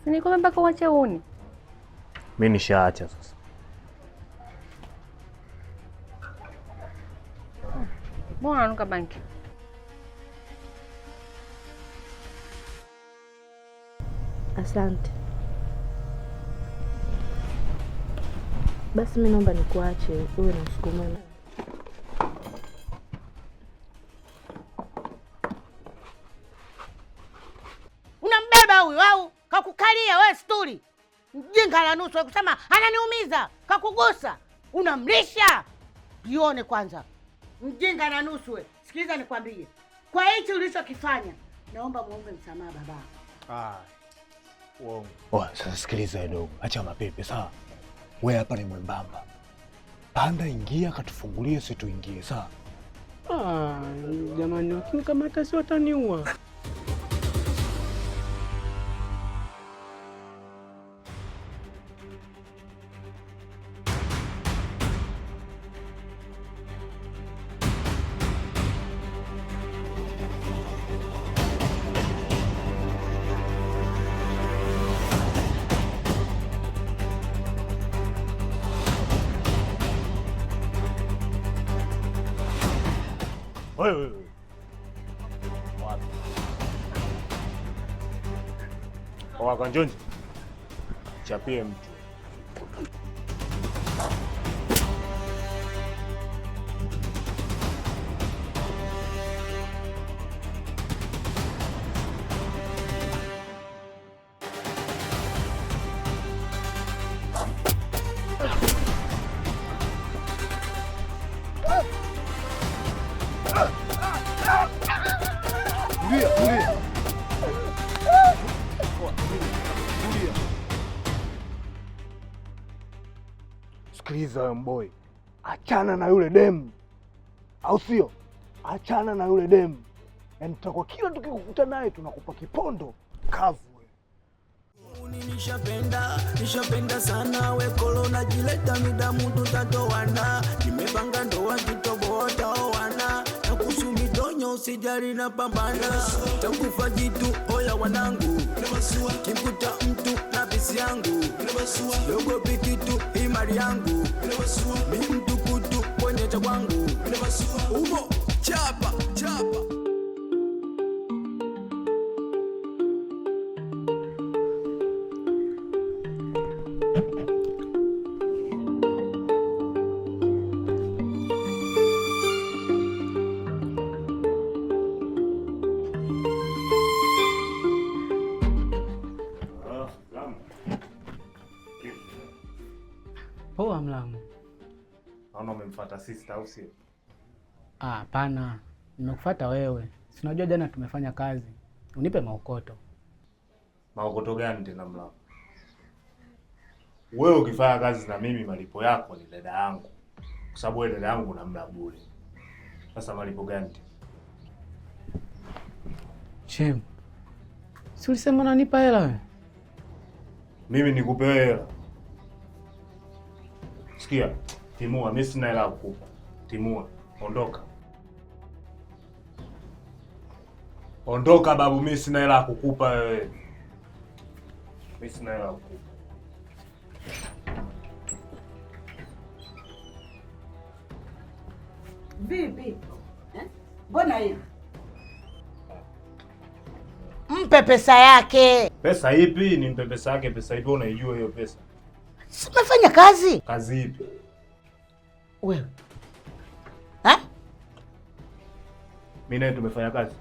Nilikwambia mpaka uache uni. Mimi nishaacha sasa. Mbona unanuka banki? Asante. Basi mimi naomba nikuache uwe na usiku mwema. Unambeba huyu au kakukalia wewe stuli? Mjinga la nusu kusema ananiumiza, kakugusa. Unamlisha. Jione kwanza. Mjinga na nusu wewe. Sikiliza nikwambie. Kwa hicho ulichokifanya, naomba muombe msamaha baba. Oh, sasa sikiliza dogo. Acha mapepe sawa. Wewe hapa ni mwembamba. Panda ingia katufungulie sisi tuingie sawa. Jamani ukinikamata si wataniua. Wewe. Wakanjonji. Chapie mtu. Sikiliza wewe mboy. Achana na yule demu. Au sio? Achana na yule demu. Na tutakuwa kila tukikukuta naye tunakupa kipondo kavu wewe. Nishapenda sana we korona jileta midamu tutatoana. Nimepanga ndoa tutobota wana. Na kusumi donyo usijali na pambana. Takufa jitu oya wanangu. Kimkuta mtu na bisi yangu. Dogo pikitu imari yangu. Mimi mtu kutu kwenye cha kwangu. Umo chapa chapa. Poa Mlamu. Naona umemfuata sister au sio? Hapana. Nimekufuata wewe. Si unajua jana tumefanya kazi. Unipe maokoto. Maokoto gani tena Mlamu? Wewe ukifanya kazi na mimi malipo yako ni dada yangu. Kwa sababu wewe dada yangu unamla bure. Sasa malipo gani tena? Chem. Si ulisema unanipa hela wewe? Mimi nikupe hela. Sikia, timua, mimi sina hela kukupa. Timua, ondoka. Ondoka babu, mimi sina hela kukupa wewe. Mimi sina hela kukupa. Vipi? Mbona hivi? Mpe pesa yake. Pesa ipi? Nimpe pesa yake, pesa ipi unaijua hiyo pesa? Si umefanya kazi? Kazi ipi? Wewe. Mimi naye tumefanya kazi.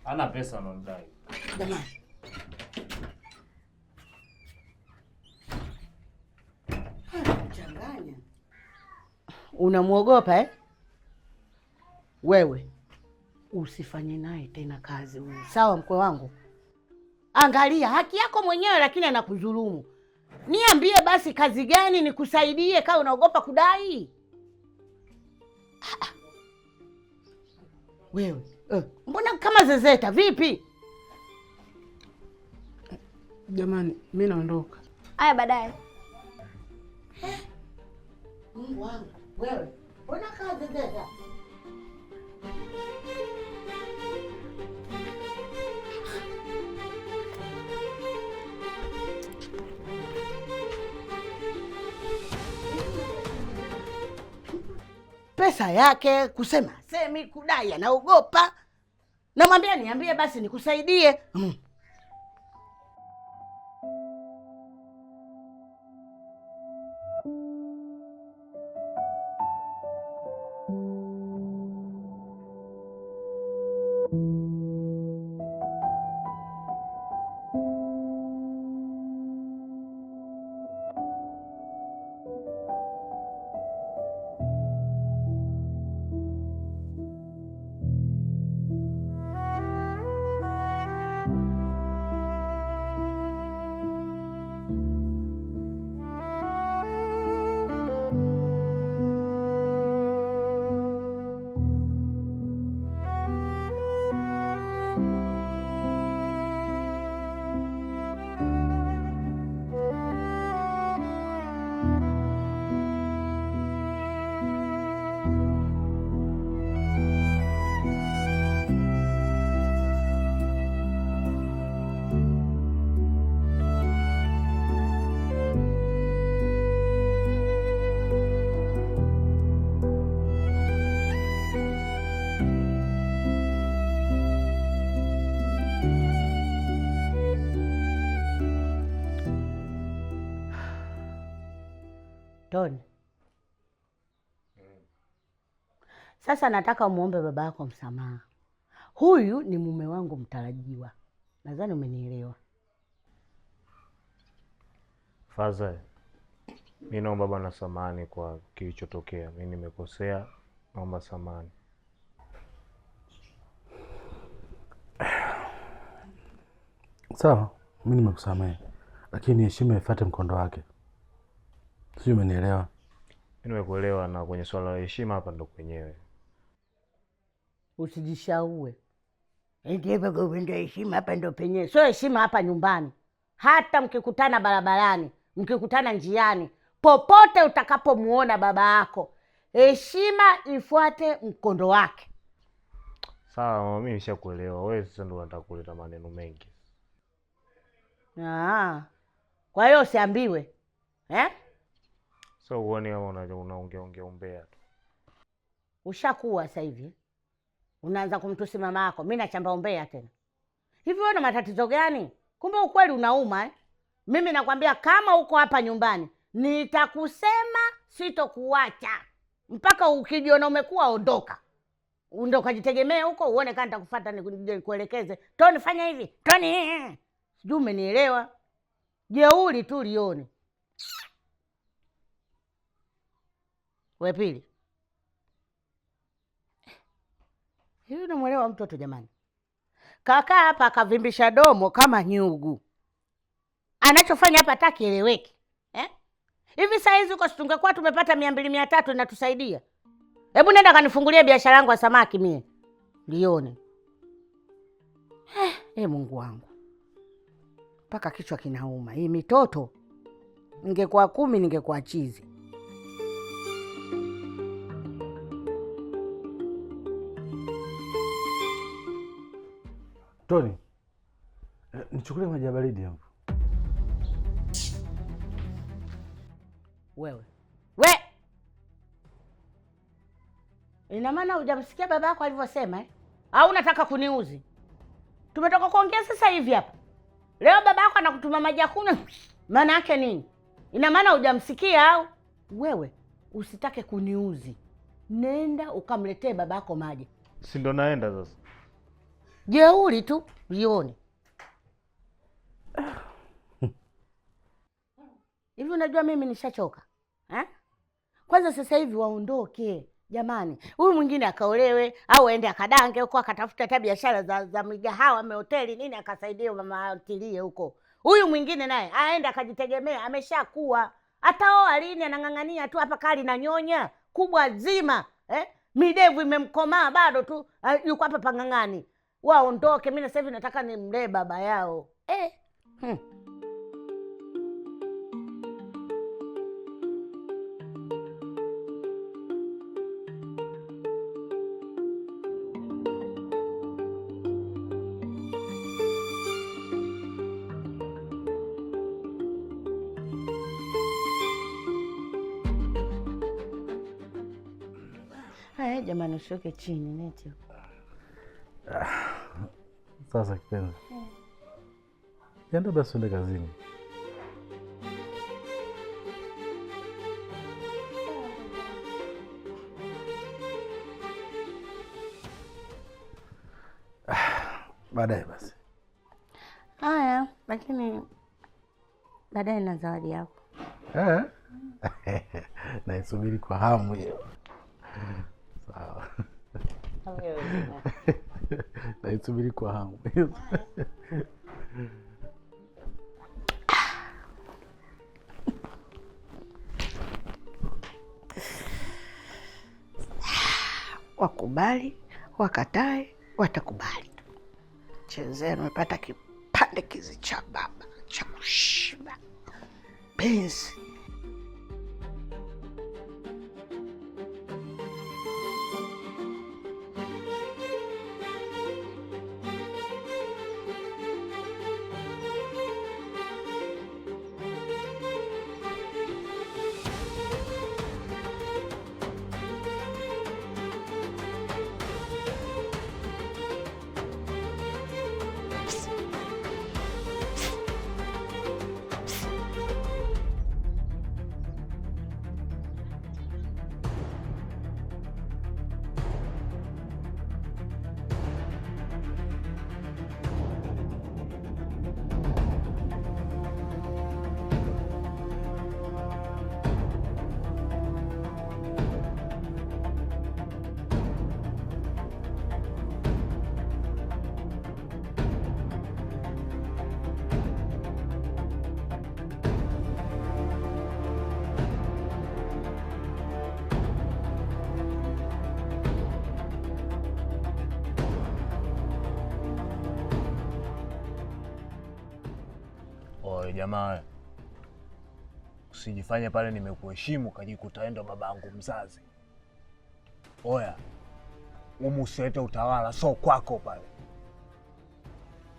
Ana pesa anadai. Jamani. Changanya. Unamuogopa eh? Wewe usifanye naye tena kazi huyu. Sawa mkwe wangu? Angalia haki yako mwenyewe lakini anakudhulumu. Niambie basi kazi gani nikusaidie kama unaogopa kudai? Wewe, mbona kama zezeta vipi? Jamani, mimi naondoka. Aya baadaye. Mungu wangu. Wewe una kazi tena? Pesa yake kusema semi, kudai anaogopa. Namwambia niambie basi nikusaidie. Toni, sasa nataka umuombe baba yako msamaha. Huyu ni mume wangu mtarajiwa, nadhani umenielewa. Faza, mimi naomba bwana samahani kwa kilichotokea. Mimi nimekosea, naomba samahani. Sawa, mimi nimekusamehe, lakini heshima ifuate mkondo wake. Sio, umenielewa? Mimi nimekuelewa, na kwenye swala la heshima hapa ndo kwenyewe. Usijishaue. Ndio kupenda heshima hapa ndo penyewe. Sio heshima hapa nyumbani. Hata mkikutana barabarani, mkikutana njiani, popote utakapomuona baba yako, heshima ifuate mkondo wake. Sawa, mimi nishakuelewa. Wewe sasa ndo unataka kuleta maneno mengi. Kwa hiyo usiambiwe. So uone kama unaongea umbea tu. Ushakuwa sasa hivi. Unaanza kumtusi mama yako. Mimi nachamba umbea tena. Hivi wewe una matatizo gani? Kumbe ukweli unauma. Mimi nakwambia kama uko hapa nyumbani, nitakusema, sitokuacha. Mpaka ukijiona umekuwa ondoka. Ondoka, jitegemee huko, uone kama nitakufuata nikuelekeze. Toni fanya hivi. Toni. Sijui umenielewa. Jeuri tu lione. We Pili. Hivi unamwelewa mtoto jamani? Kaka hapa akavimbisha domo kama nyugu. Anachofanya hapa takieleweki. Hivi saa hizi uko tungekuwa tumepata 200 300 inatusaidia. Hebu nenda kanifungulie biashara yangu ya samaki mie. Lione. Mungu wangu. Paka kichwa kinauma. Hii mitoto ningekuwa 10 ningekuwa chizi. Toni, nichukulie maji ya baridi hapo. Wewe. Ina maana hujamsikia baba yako alivyosema Au unataka kuniuzi? Tumetoka kuongea sasa hivi hapa. Leo baba yako anakutuma maji ya kunywa. Maana yake nini? Ina maana hujamsikia au? Wewe usitake kuniuzi. Nenda ukamletee baba yako maji. Si ndo naenda sasa. Jeuri tu, lione. Hivi unajua mimi nishachoka. Kwanza sasa hivi waondoke. Jamani, huyu mwingine akaolewe au aende akadange huko akatafuta hata biashara za migahawa, mahoteli nini akasaidia mama tilie huko. Huyu mwingine naye aende akajitegemea, ameshakuwa. Ataoa lini? Anang'ang'ania tu hapa kali na nyonya kubwa zima. Midevu imemkomaa bado tu yuko hapa pang'ang'ani. Waondoke, mimi sasa hivi nataka nimlee baba yao. jamani, usiweke chini neti. Sasa kipenzi, yenda basi uende kazini. Baadaye basi. Haya, lakini baadaye na zawadi yako. Naisubiri kwa hamu hiyo. Sawa. Naisubiri kwa hamu. Wakubali, wakatae, watakubali. Chezeni, umepata kipande kizi cha baba cha kushiba. Penzi. Oye jamaa, usijifanye pale nimekuheshimu kajikuta endo babangu mzazi. Oya, usilete utawala, so kwako pale.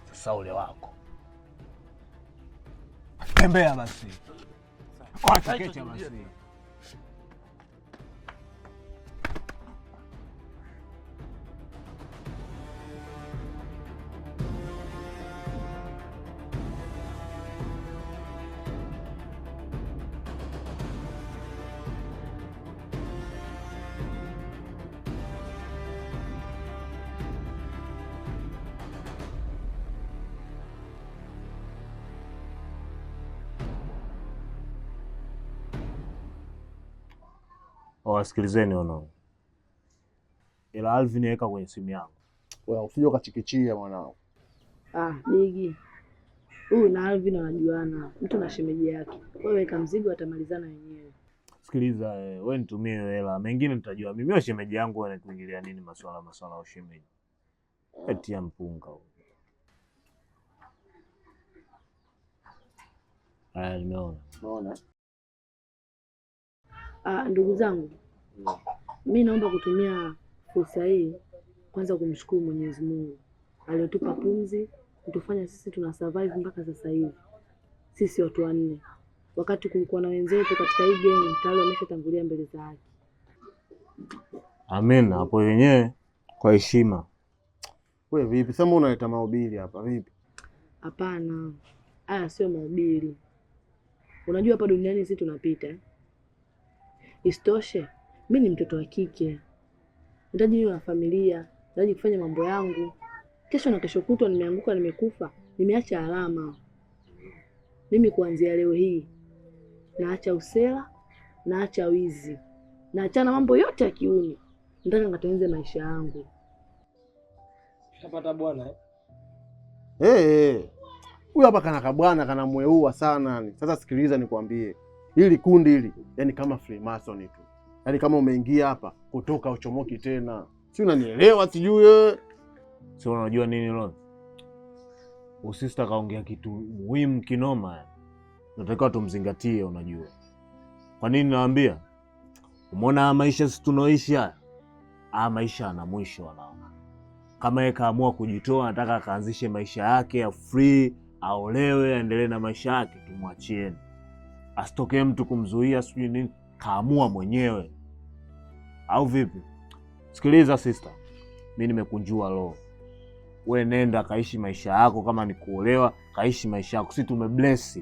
Sasa ule wako. Tembea basi. Acha kecha basi. Wasikilizeni wanao. Ila Alvin weka kwenye simu yangu. Wewe usije ukachikichia mwanao. Bigi. Huyu na Alvin wanajuana, mtu na shemeji yake. Wewe weka mzigo, atamalizana wenyewe. Sikiliza, wewe nitumie hela, mengine nitajua mimi. Wewe shemeji yangu wewe kuingilia nini masuala ya shemeji? Eti ya mpunga huo. Nimeona. Ndugu zangu, mimi naomba kutumia fursa hii kwanza kumshukuru Mwenyezi Mungu aliyotupa pumzi kutufanya sisi tuna survive mpaka sasa hivi. Sisi watu wanne, wakati kulikuwa na wenzetu katika hii game tayari wameshatangulia mbele za haki. Amen, hapo wenyewe kwa heshima. Wewe vipi? Sema unaleta mahubiri hapa vipi? Hapana. Haya sio mahubiri. Unajua hapa duniani sisi tunapita. Isitoshe, mimi ni mtoto wa kike. Nitaji niwe na familia, nitaji kufanya mambo yangu. Kesho na kesho kutwa nimeanguka nimekufa, nimeacha alama. Mimi kuanzia leo hii naacha usela, naacha wizi. Naachana mambo yote ya kiuni. Nataka ngatengeneze maisha yangu. Utapata bwana huyu hapa kana kabwana kana mweua sana. Sasa sikiliza nikwambie. Hili kundi hili, yani kama Freemason tu. Yani kama umeingia hapa, kutoka uchomoki tena. Si unanielewa sijui? Si unajua nini leo? Usista kaongea kitu muhimu kinoma. Nataka tumzingatie unajua. Kwa nini naambia? Umeona maisha sisi tunaoishi haya? Maisha yana mwisho wanaona. Kama yeye kaamua kujitoa, anataka kaanzishe maisha yake ya free, aolewe, aendelee na maisha yake, tumwachieni. Asitokee mtu kumzuia sijui nini, kaamua mwenyewe. Au vipi? Sikiliza sister, mimi nimekunjua roho. We nenda kaishi maisha yako, kama ni kuolewa kaishi maisha yako, si tumebless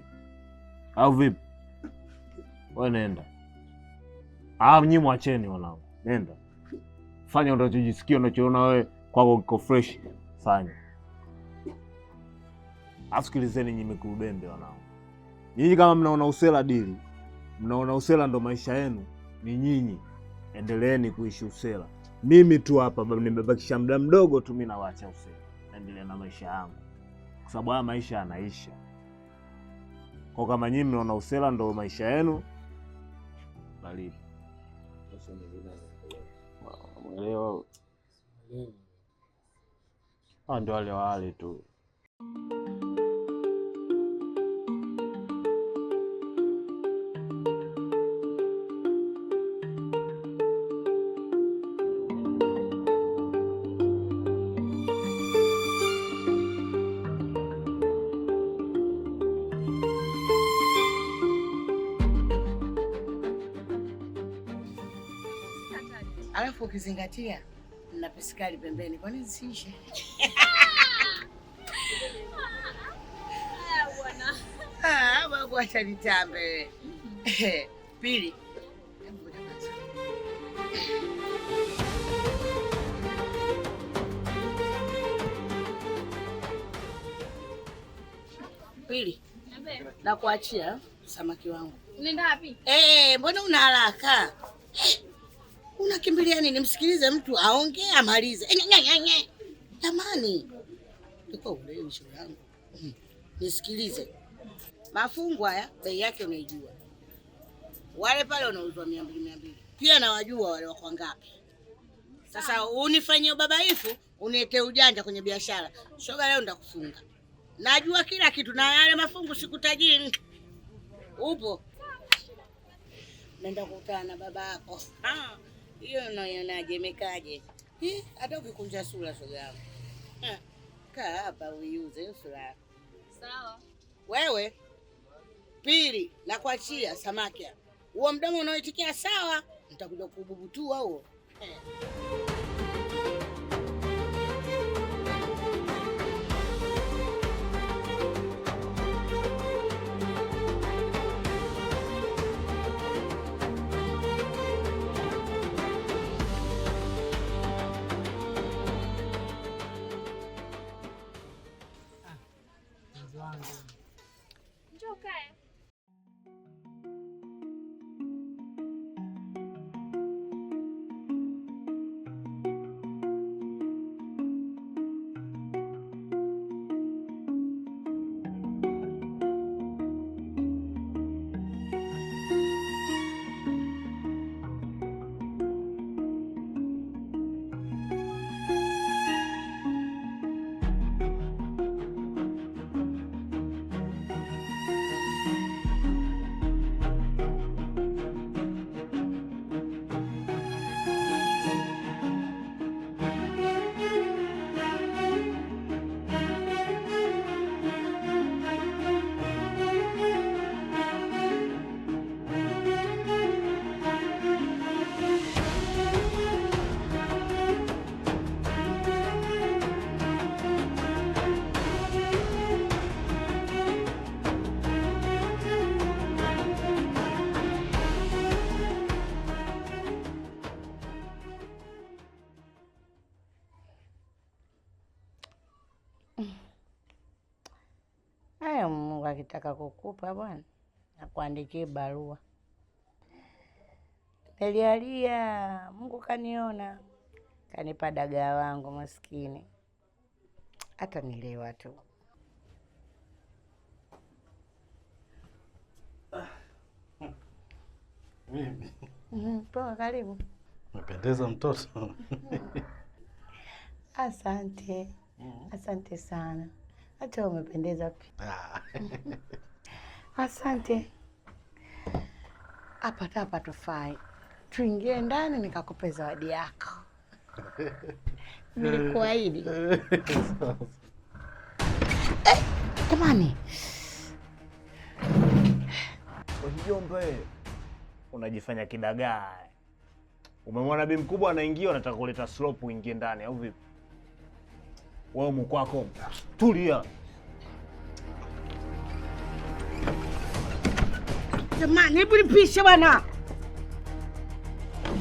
au vipi? We nenda. Nyinyi mwacheni wanangu, nenda fanya unachojisikia, unachoona wewe kwako kiko fresh, fanya. Asikilizeni nyinyi mikurubembe wanangu, nyinyi kama mnaona usela dili, mnaona usela ndo maisha yenu, ni nyinyi endeleeni kuishi usela. Mimi tu hapa nimebakisha muda mdogo tu, mimi nawaacha usela, endelea na maisha yangu, kwa sababu haya maisha yanaisha. Kwa kama nyinyi mnaona usela ndo maisha yenu, bali mwelewa ndio wale tu. Alafu ukizingatia na pisikali pembeni, kwa nini siishe? Babu acha nitambe. Pili. Pili. Na kuachia samaki wangu. Unaenda wapi? Mbona una haraka? Unakimbilia nini? Msikilize mtu aongee amalize. Jamani. Niko ulewi show yangu. Nisikilize. Mafungu haya bei yake unaijua. Wale pale wanauzwa 200. Pia nawajua wale wako ngapi. Sasa unifanyie ubabaifu, uniete ujanja kwenye biashara. Shoga leo ndakufunga. Najua kila kitu na yale mafungu sikutajiri. Upo. Nenda kukutana na baba yako. Hiyo unaionaje, imekaje? Hata ukikunja sura shoga yangu. Kaa hapa uiuze sura. Sawa. Wewe Pili na kuachia samaki. Huo mdomo unaoitikia sawa, nitakuja kububutua huo. Njoo kae. Mungu akitaka kukupa bwana, nakuandikie barua. Nilialia, Mungu kaniona, kanipa dagaa wangu maskini. Hata nilewa tu. Mimi. Poa, karibu. Umependeza mtoto. Asante. Asante sana. Hata umependeza pia. Asante. Hapa tufai. Tuingie ndani nikakupe zawadi yako. Nilikuahidi. Jamani. Mjomba, unajifanya kidagaa. Umemwona bi mkubwa anaingia, unataka kuleta slope uingie ndani au vipi? Wewe mkwako tulia. Jamani, hebu nipishe bwana.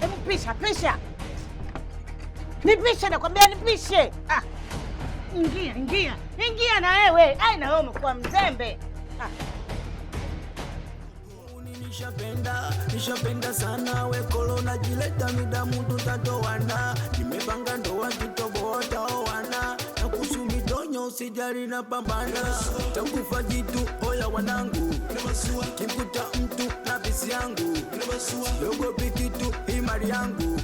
Hebu pisha. Nipishe nakwambia nipishe. Ingia na wewe. Na wewe umekuwa mzembe. Nishapenda sana we kolona jileta midamu tutatowana. Nimepanga ndoa tutoboa wana. Na kuhusu midonyo usijali na pambana. Takufa jitu oya wanangu. Kimkuta mtu na bisi yangu. Yogo pikitu imari yangu.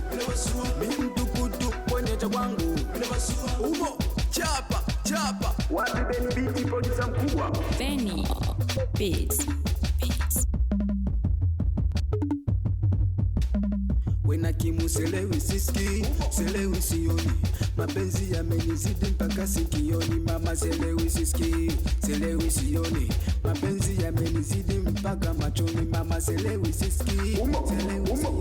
Mi mtu kutu kwenye cha kwangu. Umo chapa. Wapi Benny Beats producer mkubwa? Benny Beats. Wena kimu selewi siski, selewi sioni. Mapenzi yamenizidi mpaka sikioni. Mama selewi siski, selewi sioni. Mapenzi yamenizidi mpaka machoni. Mama selewi siski, selewi sioni.